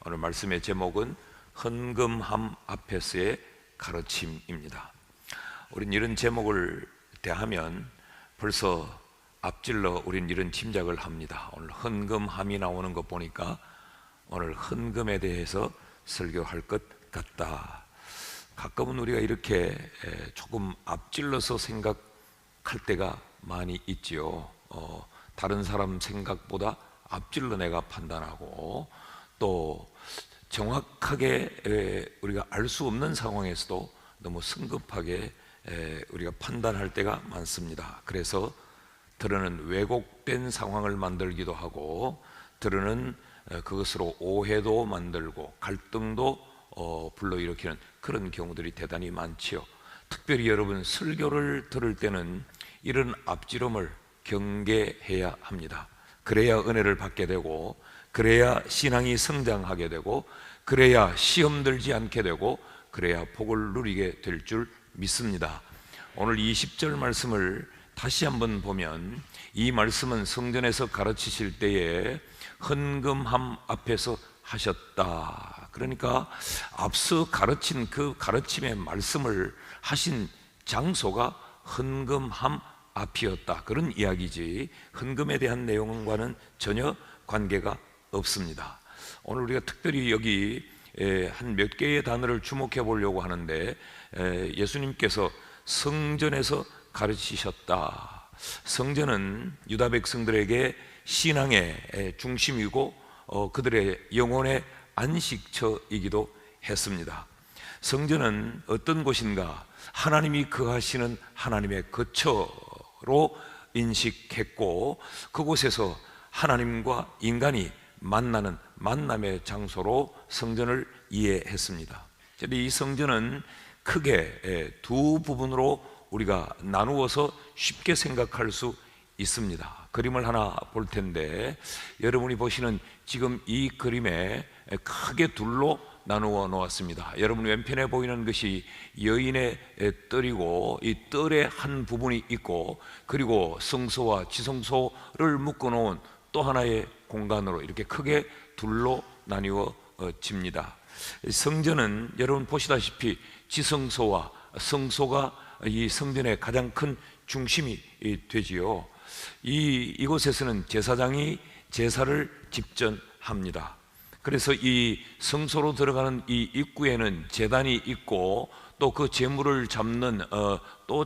오늘 말씀의 제목은 헌금함 앞에서의 가르침입니다. 우린 이런 제목을 대하면 벌써 앞질러 우린 이런 짐작을 합니다. 오늘 헌금함이 나오는 것 보니까 오늘 헌금에 대해서 설교할 것 같다. 가끔은 우리가 이렇게 조금 앞질러서 생각할 때가 많이 있지요. 다른 사람 생각보다 앞질러 내가 판단하고 또 정확하게 우리가 알 수 없는 상황에서도 너무 성급하게 우리가 판단할 때가 많습니다. 그래서 들어는 왜곡된 상황을 만들기도 하고 들어는 그것으로 오해도 만들고 갈등도 불러일으키는 그런 경우들이 대단히 많지요. 특별히 여러분 설교를 들을 때는 이런 앞지름을 경계해야 합니다. 그래야 은혜를 받게 되고, 그래야 신앙이 성장하게 되고, 그래야 시험 들지 않게 되고, 그래야 복을 누리게 될 줄 믿습니다. 오늘 20절 말씀을 다시 한번 보면 이 말씀은 성전에서 가르치실 때에 헌금함 앞에서 하셨다. 그러니까 앞서 가르친 그 가르침의 말씀을 하신 장소가 헌금함 앞이었다, 그런 이야기지 헌금에 대한 내용과는 전혀 관계가 없습니다. 오늘 우리가 특별히 여기 한 몇 개의 단어를 주목해 보려고 하는데, 예수님께서 성전에서 가르치셨다. 성전은 유다 백성들에게 신앙의 중심이고 그들의 영혼의 안식처이기도 했습니다. 성전은 어떤 곳인가? 하나님이 거하시는 하나님의 거처로 인식했고, 그곳에서 하나님과 인간이 만나는 만남의 장소로 성전을 이해했습니다. 이 성전은 크게 두 부분으로 우리가 나누어서 쉽게 생각할 수 있습니다. 그림을 하나 볼 텐데, 여러분이 보시는 지금 이 그림에 크게 둘로 나누어 놓았습니다. 여러분 왼편에 보이는 것이 여인의 뜰이고, 이 뜰의 한 부분이 있고, 그리고 성소와 지성소를 묶어 놓은 또 하나의 공간으로 이렇게 크게 둘로 나뉘어집니다. 성전은 여러분 보시다시피 지성소와 성소가 이 성전의 가장 큰 중심이 되지요. 이곳에서는 제사장이 제사를 집전합니다. 그래서 이 성소로 들어가는 이 입구에는 제단이 있고, 또 그 제물을 잡는 또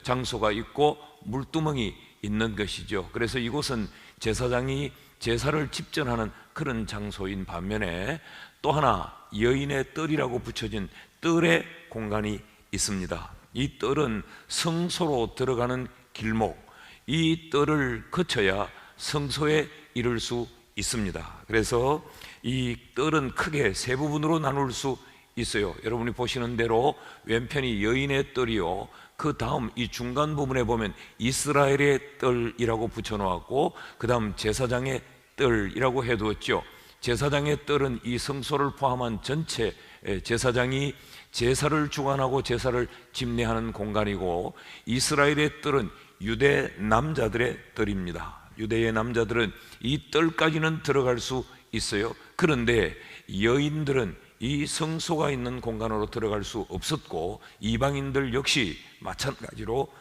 장소가 있고 물두멍이 있는 것이죠. 그래서 이곳은 제사장이 제사를 집전하는 그런 장소인 반면에 또 하나 여인의 뜰이라고 붙여진 뜰의 공간이 있습니다. 이 뜰은 성소로 들어가는 길목, 이 뜰을 거쳐야 성소에 이를 수 있습니다. 그래서 이 뜰은 크게 세 부분으로 나눌 수 있어요. 여러분이 보시는 대로 왼편이 여인의 뜰이요, 그 다음 이 중간 부분에 보면 이스라엘의 뜰이라고 붙여놓았고, 그 다음 제사장의 뜰이라고 해두었죠. 제사장의 뜰은 이 성소를 포함한 전체 제사장이 제사를 주관하고 제사를 집례하는 공간이고, 이스라엘의 뜰은 유대 남자들의 뜰입니다. 유대의 남자들은 이 뜰까지는 들어갈 수 있어요. 그런데 여인들은 이 성소가 있는 공간으로 들어갈 수 없었고, 이방인들 역시 마찬가지로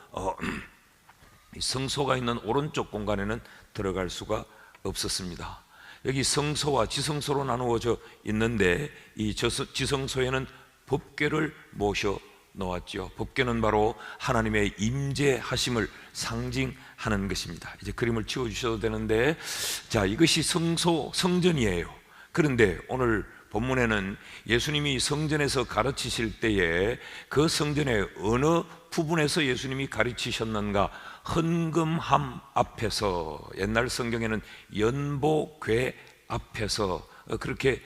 성소가 있는 오른쪽 공간에는 들어갈 수가 없었습니다. 여기 성소와 지성소로 나누어져 있는데, 이 지성소에는 법궤를 모셔 놓았죠. 법궤는 바로 하나님의 임재하심을 상징하는 것입니다. 이제 그림을 치워주셔도 되는데, 자, 이것이 성전이에요. 그런데 오늘 본문에는 예수님이 성전에서 가르치실 때에 그 성전의 어느 부분에서 예수님이 가르치셨는가? 헌금함 앞에서, 옛날 성경에는 연보궤 앞에서 그렇게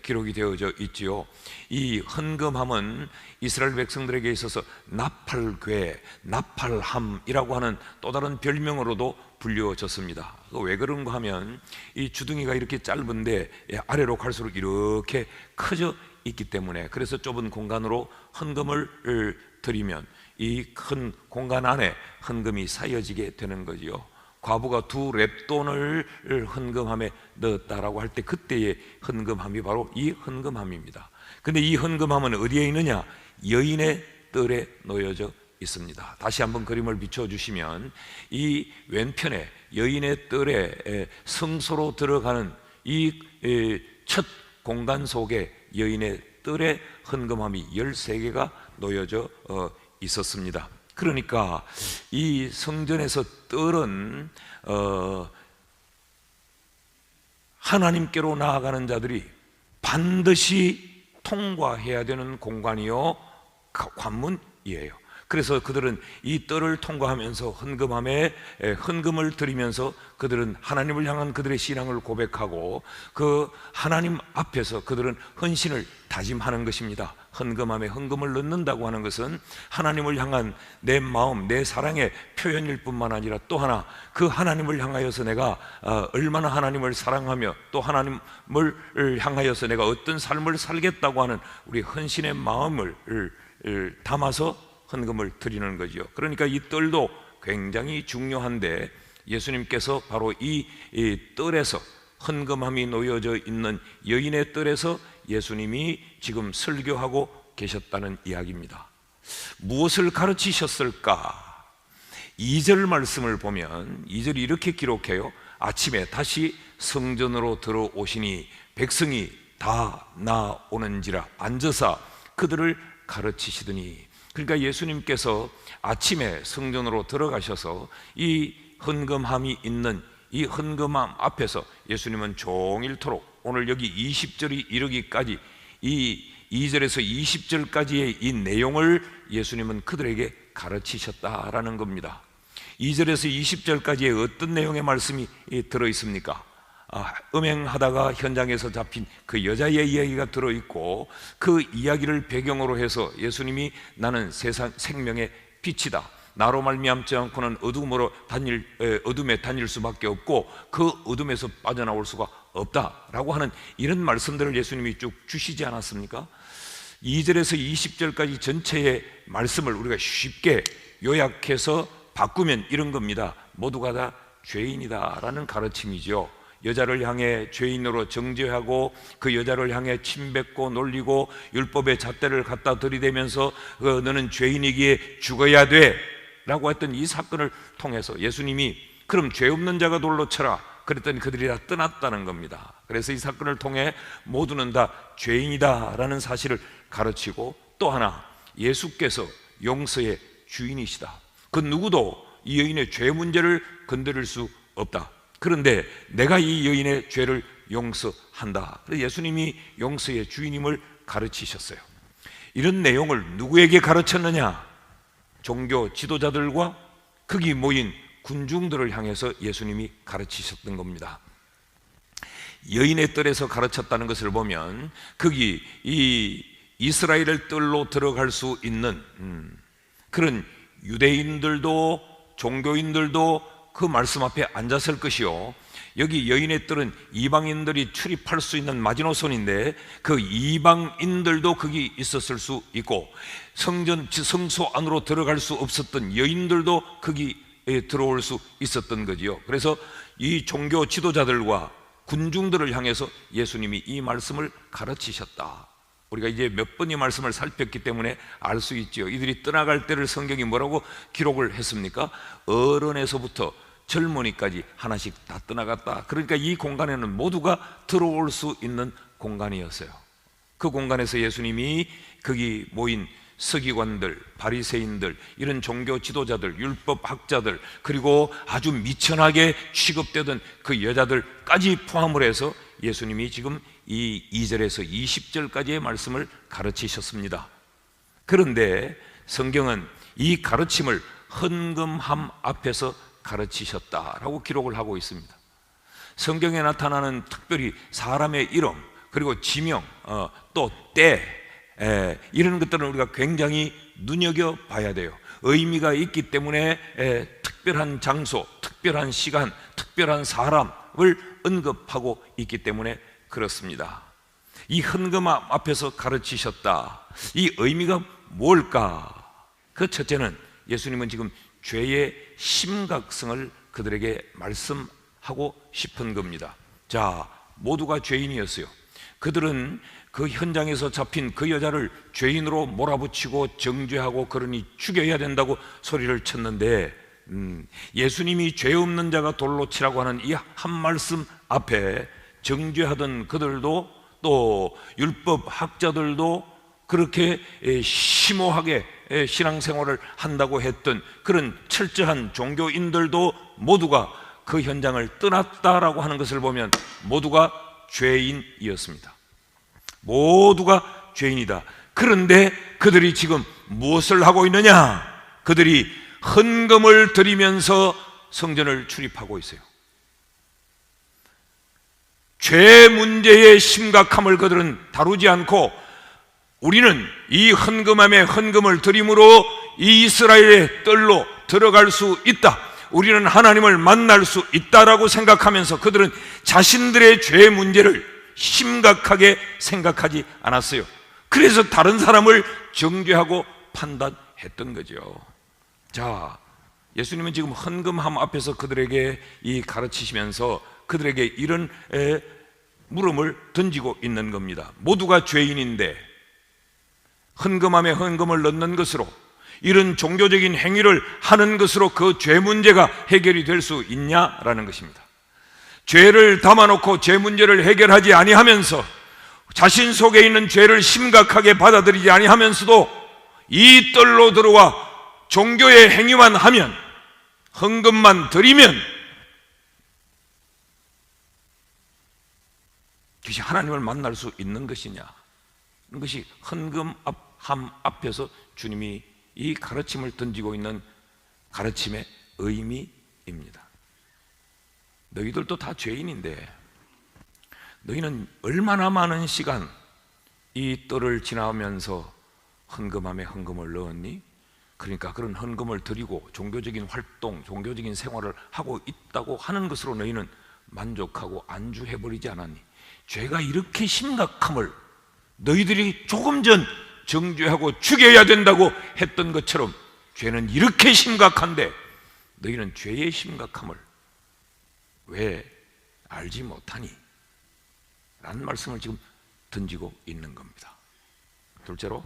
기록이 되어져 있지요. 이 헌금함은 이스라엘 백성들에게 있어서 나팔궤, 나팔함이라고 하는 또 다른 별명으로도 불려졌습니다. 왜 그런가 하면 이 주둥이가 이렇게 짧은데 아래로 갈수록 이렇게 커져 있기 때문에, 그래서 좁은 공간으로 헌금을 드리면 이 큰 공간 안에 헌금이 쌓여지게 되는 거지요. 과부가 2렙돈을 헌금함에 넣었다라고 할 때 그때의 헌금함이 바로 이 헌금함입니다. 근데 이 헌금함은 어디에 있느냐? 여인의 뜰에 놓여져 있습니다. 다시 한번 그림을 비춰주시면 이 왼편에 여인의 뜰에 성소로 들어가는 이 첫 공간 속에 여인의 뜰에 헌금함이 13개가 놓여져 있었습니다. 그러니까 이 성전에서 뜰은 하나님께로 나아가는 자들이 반드시 통과해야 되는 공간이요 관문이에요. 그래서 그들은 이 뜰을 통과하면서 헌금함에 헌금을 드리면서 그들은 하나님을 향한 그들의 신앙을 고백하고 그 하나님 앞에서 그들은 헌신을 다짐하는 것입니다. 헌금함에 헌금을 넣는다고 하는 것은 하나님을 향한 내 마음, 내 사랑의 표현일 뿐만 아니라 또 하나 그 하나님을 향하여서 내가 얼마나 하나님을 사랑하며 또 하나님을 향하여서 내가 어떤 삶을 살겠다고 하는 우리 헌신의 마음을 담아서 헌금을 드리는 거죠. 그러니까 이 뜰도 굉장히 중요한데 예수님께서 바로 이 뜰에서 헌금함이 놓여져 있는 여인의 뜰에서 예수님이 지금 설교하고 계셨다는 이야기입니다. 무엇을 가르치셨을까? 2절 말씀을 보면 2절이 이렇게 기록해요. 아침에 다시 성전으로 들어오시니 백성이 다 나오는지라 앉으사 그들을 가르치시더니, 그러니까 예수님께서 아침에 성전으로 들어가셔서 이 헌금함이 있는 이 헌금함 앞에서 예수님은 종일토록 오늘 여기 20절이 이르기까지 이 2절에서 20절까지의 이 내용을 예수님은 그들에게 가르치셨다라는 겁니다. 2절에서 20절까지의 어떤 내용의 말씀이 들어있습니까? 음행하다가 현장에서 잡힌 그 여자의 이야기가 들어있고 그 이야기를 배경으로 해서 예수님이 나는 세상 생명의 빛이다, 나로 말미암지 않고는 어둠에 다닐 수밖에 없고 그 어둠에서 빠져나올 수가 없다라고 하는 이런 말씀들을 예수님이 쭉 주시지 않았습니까? 2절에서 20절까지 전체의 말씀을 우리가 쉽게 요약해서 바꾸면 이런 겁니다. 모두가 다 죄인이다라는 가르침이죠. 여자를 향해 죄인으로 정죄하고 그 여자를 향해 침뱉고 놀리고 율법의 잣대를 갖다 들이대면서 너는 죄인이기에 죽어야 돼 라고 했던 이 사건을 통해서 예수님이 그럼 죄 없는 자가 돌로 쳐라 그랬더니 그들이 다 떠났다는 겁니다. 그래서 이 사건을 통해 모두는 다 죄인이다 라는 사실을 가르치고, 또 하나 예수께서 용서의 주인이시다, 그 누구도 이 여인의 죄 문제를 건드릴 수 없다, 그런데 내가 이 여인의 죄를 용서한다. 그래서 예수님이 용서의 주인임을 가르치셨어요. 이런 내용을 누구에게 가르쳤느냐? 종교 지도자들과 거기 모인 군중들을 향해서 예수님이 가르치셨던 겁니다. 여인의 뜰에서 가르쳤다는 것을 보면 거기 이 이스라엘의 뜰로 들어갈 수 있는 그런 유대인들도 종교인들도 그 말씀 앞에 앉았을 것이요, 여기 여인의 뜰은 이방인들이 출입할 수 있는 마지노선인데 그 이방인들도 거기 있었을 수 있고 성소 안으로 들어갈 수 없었던 여인들도 거기에 들어올 수 있었던 거지요. 그래서 이 종교 지도자들과 군중들을 향해서 예수님이 이 말씀을 가르치셨다. 우리가 이제 몇 번 이 말씀을 살폈기 때문에 알 수 있죠. 이들이 떠나갈 때를 성경이 뭐라고 기록을 했습니까? 어른에서부터 젊은이까지 하나씩 다 떠나갔다. 그러니까 이 공간에는 모두가 들어올 수 있는 공간이었어요. 그 공간에서 예수님이 거기 모인 서기관들, 바리새인들, 이런 종교 지도자들, 율법학자들, 그리고 아주 미천하게 취급되던 그 여자들까지 포함을 해서 예수님이 지금 이 2절에서 20절까지의 말씀을 가르치셨습니다. 그런데 성경은 이 가르침을 헌금함 앞에서 가르치셨다라고 기록을 하고 있습니다. 성경에 나타나는 특별히 사람의 이름, 그리고 지명, 또 때, 이런 것들은 우리가 굉장히 눈여겨봐야 돼요. 의미가 있기 때문에 특별한 장소, 특별한 시간, 특별한 사람을 언급하고 있기 때문에 그렇습니다. 이 헌금함 앞에서 가르치셨다. 이 의미가 뭘까? 그 첫째는 예수님은 지금 죄의 심각성을 그들에게 말씀하고 싶은 겁니다. 자, 모두가 죄인이었어요. 그들은 그 현장에서 잡힌 그 여자를 죄인으로 몰아붙이고 정죄하고 그러니 죽여야 된다고 소리를 쳤는데 예수님이 죄 없는 자가 돌로 치라고 하는 이 한 말씀 앞에 정죄하던 그들도 또 율법 학자들도 그렇게 심오하게 신앙생활을 한다고 했던 그런 철저한 종교인들도 모두가 그 현장을 떠났다라고 하는 것을 보면 모두가 죄인이었습니다. 모두가 죄인이다. 그런데 그들이 지금 무엇을 하고 있느냐? 그들이 헌금을 드리면서 성전을 출입하고 있어요. 죄 문제의 심각함을 그들은 다루지 않고 우리는 이 헌금함에 헌금을 드림으로 이 이스라엘의 뜰로 들어갈 수 있다, 우리는 하나님을 만날 수 있다라고 생각하면서 그들은 자신들의 죄 문제를 심각하게 생각하지 않았어요. 그래서 다른 사람을 정죄하고 판단했던 거죠. 자, 예수님은 지금 헌금함 앞에서 그들에게 이 가르치시면서 그들에게 이런 물음을 던지고 있는 겁니다. 모두가 죄인인데 헌금함에 헌금을 넣는 것으로, 이런 종교적인 행위를 하는 것으로 그 죄 문제가 해결이 될 수 있냐라는 것입니다. 죄를 담아놓고 죄 문제를 해결하지 아니하면서 자신 속에 있는 죄를 심각하게 받아들이지 아니하면서도 이 뜰로 들어와 종교의 행위만 하면, 헌금만 드리면 그것이 하나님을 만날 수 있는 것이냐, 이것이 헌금함 앞에서 주님이 이 가르침을 던지고 있는 가르침의 의미입니다. 너희들도 다 죄인인데 너희는 얼마나 많은 시간 이 뜰을 지나면서 헌금함에 헌금을 넣었니? 그러니까 그런 헌금을 드리고 종교적인 활동, 종교적인 생활을 하고 있다고 하는 것으로 너희는 만족하고 안주해버리지 않았니? 죄가 이렇게 심각함을 너희들이 조금 전 정죄하고 죽여야 된다고 했던 것처럼 죄는 이렇게 심각한데 너희는 죄의 심각함을 왜 알지 못하니? 라는 말씀을 지금 던지고 있는 겁니다. 둘째로,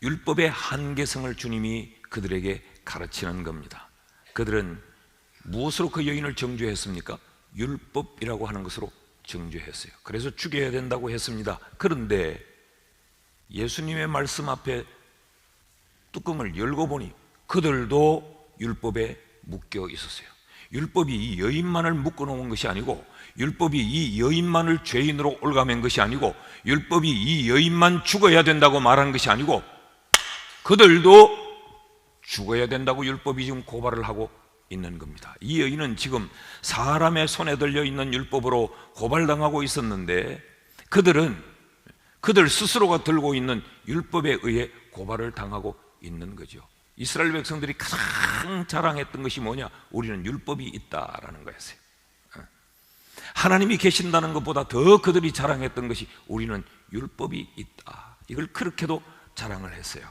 율법의 한계성을 주님이 그들에게 가르치는 겁니다. 그들은 무엇으로 그 여인을 정죄했습니까? 율법이라고 하는 것으로 정죄했어요. 그래서 죽여야 된다고 했습니다. 그런데 예수님의 말씀 앞에 뚜껑을 열고 보니 그들도 율법에 묶여 있었어요. 율법이 이 여인만을 묶어놓은 것이 아니고, 율법이 이 여인만을 죄인으로 올가맨 것이 아니고, 율법이 이 여인만 죽어야 된다고 말한 것이 아니고, 그들도 죽어야 된다고 율법이 지금 고발을 하고 있는 겁니다. 이 여인은 지금 사람의 손에 들려 있는 율법으로 고발당하고 있었는데 그들 스스로가 들고 있는 율법에 의해 고발을 당하고 있는 거죠. 이스라엘 백성들이 가장 자랑했던 것이 뭐냐? 우리는 율법이 있다라는 거였어요. 하나님이 계신다는 것보다 더 그들이 자랑했던 것이 우리는 율법이 있다, 이걸 그렇게도 자랑을 했어요.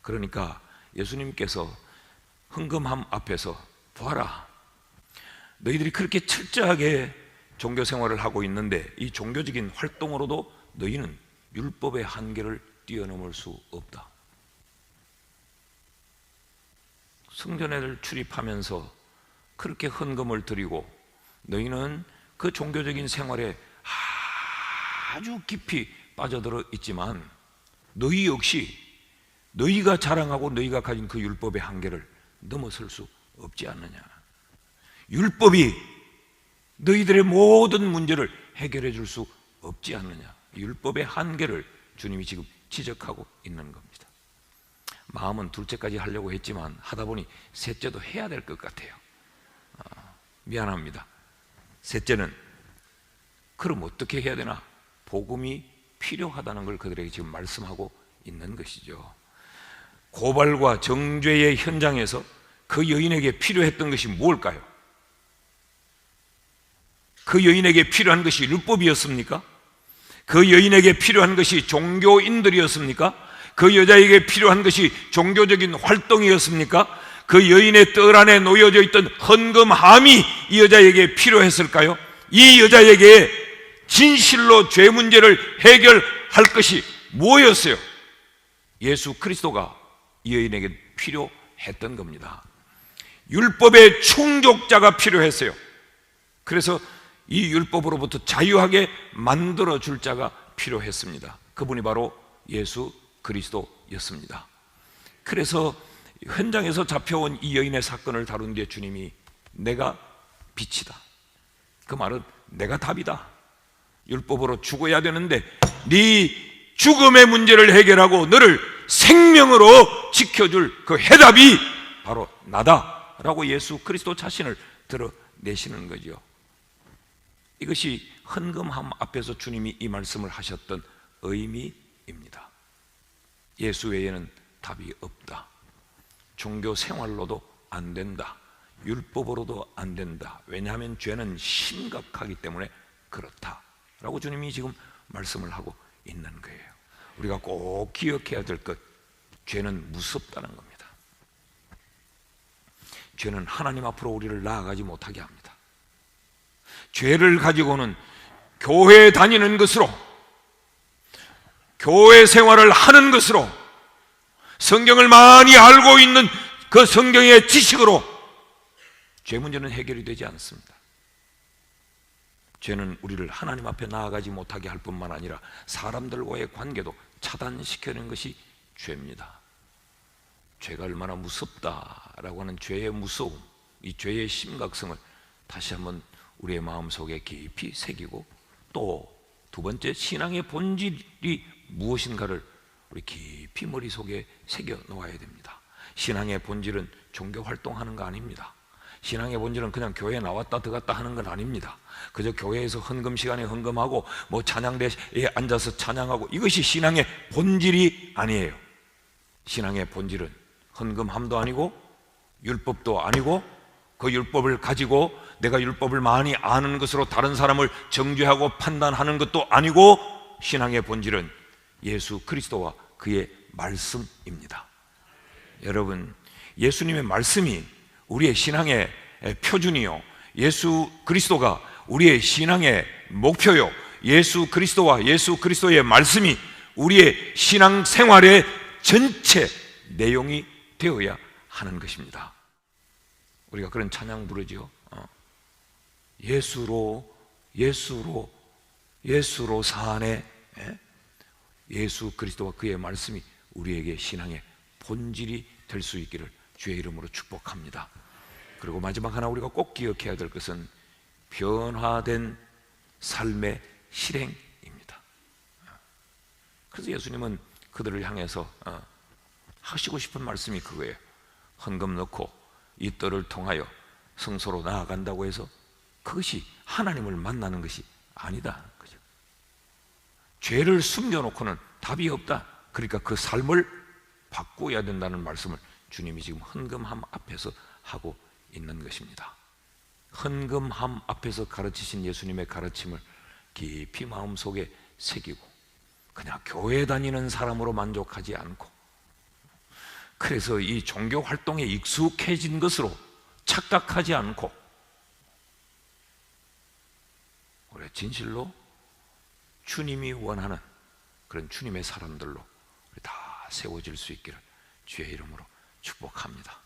그러니까 예수님께서 헌금함 앞에서 보아라, 너희들이 그렇게 철저하게 종교 생활을 하고 있는데 이 종교적인 활동으로도 너희는 율법의 한계를 뛰어넘을 수 없다. 성전에 출입하면서 그렇게 헌금을 드리고 너희는 그 종교적인 생활에 아주 깊이 빠져들어 있지만 너희 역시 너희가 자랑하고 너희가 가진 그 율법의 한계를 넘어설 수 없지 않느냐. 율법이 너희들의 모든 문제를 해결해 줄 수 없지 않느냐. 율법의 한계를 주님이 지금 지적하고 있는 겁니다. 마음은 둘째까지 하려고 했지만 하다 보니 셋째도 해야 될 것 같아요. 미안합니다. 셋째는 그럼 어떻게 해야 되나? 복음이 필요하다는 걸 그들에게 지금 말씀하고 있는 것이죠. 고발과 정죄의 현장에서 그 여인에게 필요했던 것이 무엇일까요? 그 여인에게 필요한 것이 율법이었습니까? 그 여인에게 필요한 것이 종교인들이었습니까? 그 여자에게 필요한 것이 종교적인 활동이었습니까? 그 여인의 뜰 안에 놓여져 있던 헌금함이 이 여자에게 필요했을까요? 이 여자에게 진실로 죄 문제를 해결할 것이 뭐였어요? 예수 그리스도가 이 여인에게 필요했던 겁니다. 율법의 충족자가 필요했어요. 그래서 이 율법으로부터 자유하게 만들어줄 자가 필요했습니다. 그분이 바로 예수 그리스도였습니다. 그래서 현장에서 잡혀온 이 여인의 사건을 다룬 뒤에 주님이 내가 빛이다, 그 말은 내가 답이다, 율법으로 죽어야 되는데 네 죽음의 문제를 해결하고 너를 생명으로 지켜줄 그 해답이 바로 나다 라고 예수 그리스도 자신을 드러내시는 거죠. 이것이 헌금함 앞에서 주님이 이 말씀을 하셨던 의미입니다. 예수 외에는 답이 없다. 종교 생활로도 안 된다. 율법으로도 안 된다. 왜냐하면 죄는 심각하기 때문에 그렇다 라고 주님이 지금 말씀을 하고 있는 거예요. 우리가 꼭 기억해야 될 것, 죄는 무섭다는 겁니다. 죄는 하나님 앞으로 우리를 나아가지 못하게 합니다. 죄를 가지고는 교회에 다니는 것으로, 교회 생활을 하는 것으로, 성경을 많이 알고 있는 그 성경의 지식으로 죄 문제는 해결이 되지 않습니다. 죄는 우리를 하나님 앞에 나아가지 못하게 할 뿐만 아니라 사람들과의 관계도 차단시키는 것이 죄입니다. 죄가 얼마나 무섭다라고 하는 죄의 무서움, 이 죄의 심각성을 다시 한번 우리의 마음속에 깊이 새기고, 또 두 번째, 신앙의 본질이 무엇인가를 우리 깊이 머릿속에 새겨 놓아야 됩니다. 신앙의 본질은 종교 활동하는 거 아닙니다. 신앙의 본질은 그냥 교회에 나왔다 들어갔다 하는 건 아닙니다. 그저 교회에서 헌금 시간에 헌금하고 뭐 찬양대에 앉아서 찬양하고, 이것이 신앙의 본질이 아니에요. 신앙의 본질은 헌금함도 아니고 율법도 아니고, 그 율법을 가지고 내가 율법을 많이 아는 것으로 다른 사람을 정죄하고 판단하는 것도 아니고, 신앙의 본질은 예수 그리스도와 그의 말씀입니다. 여러분, 예수님의 말씀이 우리의 신앙의 표준이요, 예수 그리스도가 우리의 신앙의 목표요, 예수 그리스도와 예수 그리스도의 말씀이 우리의 신앙 생활의 전체 내용이 되어야 하는 것입니다. 우리가 그런 찬양 부르죠. 예수로 예수로 예수로 사네. 예수 그리스도와 그의 말씀이 우리에게 신앙의 본질이 될 수 있기를 주의 이름으로 축복합니다. 그리고 마지막 하나 우리가 꼭 기억해야 될 것은 변화된 삶의 실행입니다. 그래서 예수님은 그들을 향해서 하시고 싶은 말씀이 그거예요. 헌금 넣고 이 뜰을 통하여 성소로 나아간다고 해서 그것이 하나님을 만나는 것이 아니다, 그죠? 죄를 숨겨놓고는 답이 없다. 그러니까 그 삶을 바꾸어야 된다는 말씀을 주님이 지금 헌금함 앞에서 하고 있는 것입니다. 헌금함 앞에서 가르치신 예수님의 가르침을 깊이 마음속에 새기고, 그냥 교회 다니는 사람으로 만족하지 않고, 그래서 이 종교 활동에 익숙해진 것으로 착각하지 않고, 우리 진실로 주님이 원하는 그런 주님의 사람들로 우리 다 세워질 수 있기를 주의 이름으로 축복합니다.